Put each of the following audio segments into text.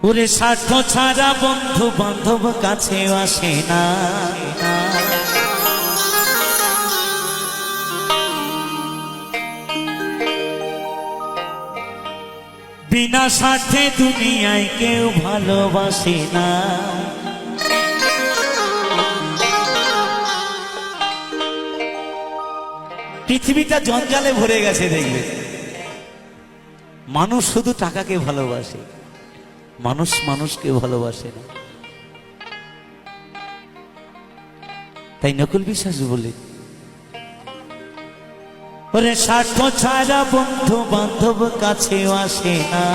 ওরে স্বার্থ ছাড়া বন্ধু বান্ধব কাছে আসে না। বিনা স্বার্থে দুনিয়ায় কেউ ভালোবাসে না। পৃথিবীটা জঞ্জালে ভরে গেছে, দেখবে মানুষ শুধু টাকাকে ভালোবাসে, মানুষ মানুষকে ভালোবাসে না। তাই নকুল বিশ্বাস বলে, ওরে স্বার্থ ছাড়া বন্ধু বান্ধব কাছে আসে না।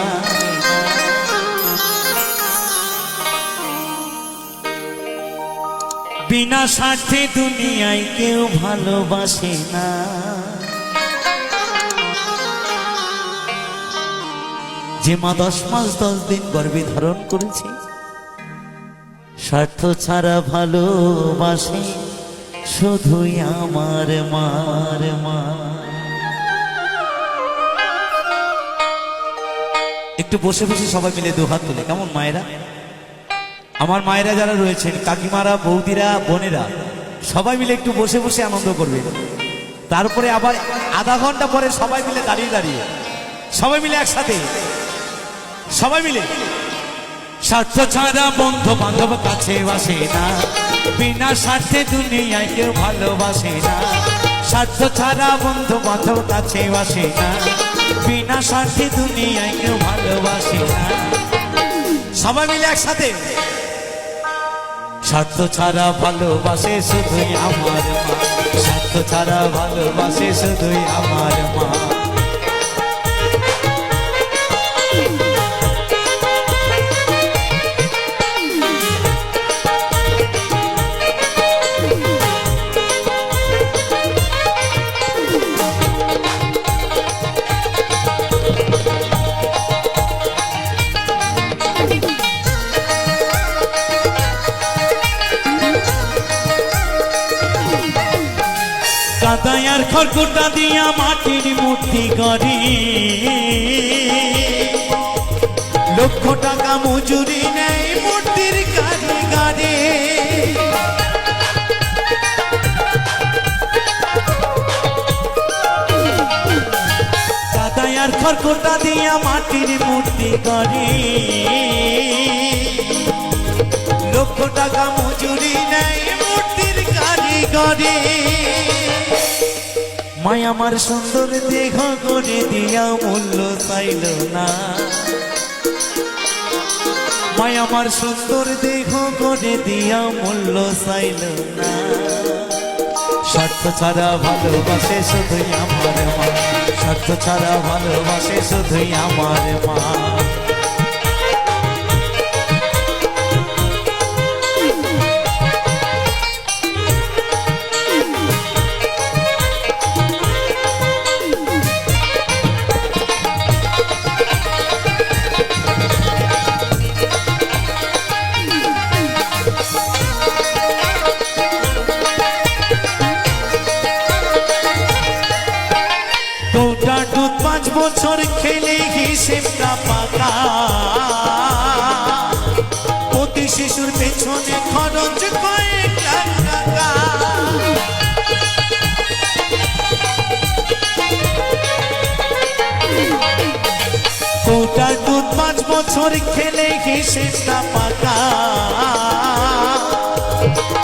বিনা স্বার্থে দুনিয়ায় কেউ ভালোবাসে না। যে মা 10 মাস 10 দিন গর্ভে ধারণ করেছে, স্বার্থ ছাড়া ভালোবাসে শুধুই আমার মার মা। একটু বসে বসে সবাই মিলে দুহাত তুলে, কেমন মায়েরা, আমার মায়েরা যারা রয়েছেন, কাকিমারা, বৌদিরা, বোনেরা, সবাই মিলে একটু বসে বসে আনন্দ করবে। তারপরে আবার আধা ঘন্টা পরে সবাই মিলে দাঁড়িয়ে দাঁড়িয়ে, সবাই মিলে একসাথে, সবাই মিলে। স্বার্থ ছাড়া বন্ধু বান্ধব কাছে আসে না। বিনা স্বার্থে দুনিয়ায় কেউ ভালোবাসে না। স্বার্থ ছাড়া বন্ধু বান্ধব কাছে আসে না। বিনা স্বার্থে দুনিয়ায় কেউ ভালোবাসে না। সবাই মিলে একসাথে। স্বার্থ ছাড়া ভালোবাসে শুধুই আমার মা। স্বার্থ ছাড়া ভালোবাসে শুধুই আমার মা। কাদায়ার খড়কুটা দিয়া মাটির মূর্তি গড়ি, লক্ষ টাকা মজুরি নেই মূর্তির কারিগরে। কাদায়ার খড়কুটা দিয়া মাটির মূর্তি গড়ি, লক্ষ টাকা মজুরি নেই মূর্তির কারিগরে। মাই আমার সুন্দর দেহ করে দিয়া মূল্য চাইল না। মাই আমার সুন্দর দেহ করে দিয়া মূল্য চাইল না। স্বার্থ ছাড়া ভালোবাসে শুধুই আমার মা। স্বার্থ ছাড়া ভালোবাসে শুধুই আমার মা। দুটা দুধ 5 বছর খেলে হিসেবটা পাকা। প্রতি শিশুর পেছনে খরচ কয়েক লাখ টাকা। দুটা দুধ 5 বছর খেলে হিসেবটা পাকা।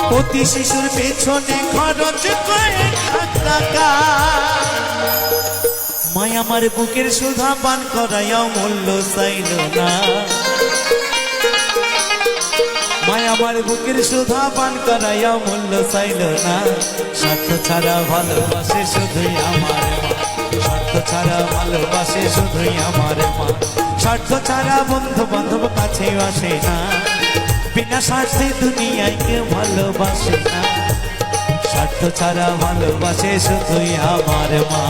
প্রতি শিশুর পেছনে খরচ কয়েক লাখ টাকা। মাই আমার বুকের সুধা পান করাইয়াও মূল্য চাইল না। মাই আমার বুকের সুধা পান করাইয়াও মূল্য চাইল না। স্বার্থ ছাড়া ভালোবাসে শুধুই আমার মা। স্বার্থ ছাড়া ভালোবাসে শুধুই আমার মা। স্বার্থ ছাড়া বন্ধু বান্ধব কাছে আসে না। বিনা স্বার্থে দুনিয়ায় কেউ ভালোবাসে না। স্বার্থ ছাড়া ভালোবাসে শুধুই আমার মা।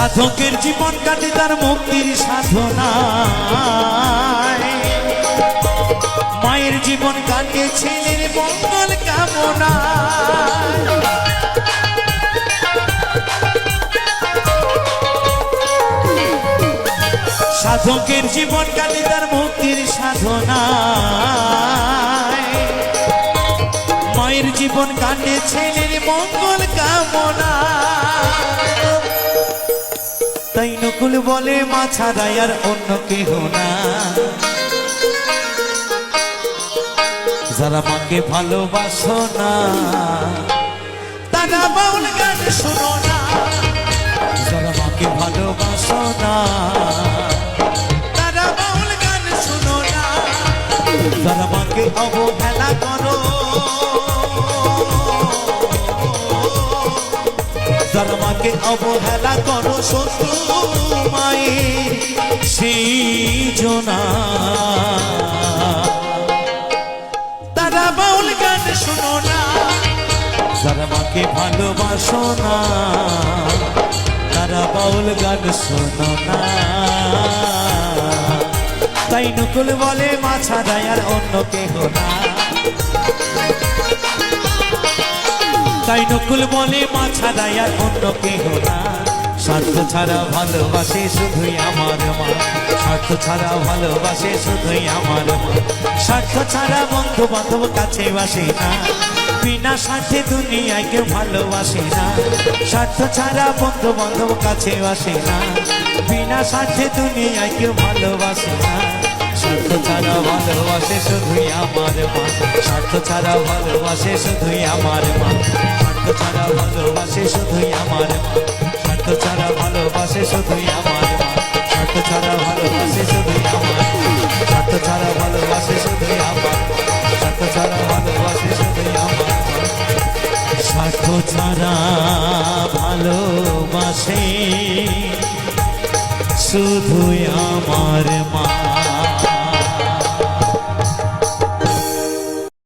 সাধকের জীবন কাটে তার মুক্তির সাধনায়, মায়ের জীবন কাটে ছেলের মঙ্গল কামনায়। সাধকের জীবন কাটে তার মুক্তির সাধনায়, মায়ের জীবন কাটে ছেলের মঙ্গল কামনায়। তাই নকুল বলে মা ছাড়া আর অন্য কেহ না, যারা মাকে ভালোবাসো না তারা বাউল গান শোনো না, যারা মাকে ভালোবাসো না তারা বাউল গান শোনো না, যারা মাকে অবহেলা করো, যারা মাকে অবহেলা করো শত্রু মায়ের সৃজনা, তারা বাউল গান শোনো না, যারা মাকে ভালোবাসো না তারা বাউল গান শোনো না। তাই নকুল বলে মা ছাড়া আর অন্য কেহ না, তাই নকুল বলে মা ছাড়া আর অন্য কেহ না। স্বার্থ ছাড়া ভালোবাসে শুধুই আমার মা, স্বার্থ ছাড়া ভালোবাসে শুধুই আমার মা, স্বার্থ ছাড়া বন্ধু বান্ধব কাছে বাসে না, বিনা স্বার্থে দুনিয়ায় কেউ ভালোবাসে না, স্বার্থ ছাড়া বন্ধু বান্ধব কাছে বাসে না, বিনা স্বার্থে দুনিয়ায় কেউ ভালোবাসে না। স্বার্থ ছাড়া ভালোবাসে শুধুই আমার মা, স্বার্থ ছাড়া ভালোবাসে শুধুই আমার মা, স্বার্থ ছাড়া ভালোবাসে শুধুই আমার মা, স্বার্থ ছাড়া ভালোবাসে শুধুই আমার মা, স্বার্থ ছাড়া ভালোবাসে শুধুই আমার, স্বার্থ ছাড়া ভালোবাসে শুধুই আমার, স্বার্থ ছাড়া ভালোবাসে শুধুই আমার, স্বার্থ ছাড়া ভালোবাসে শুধুই আমার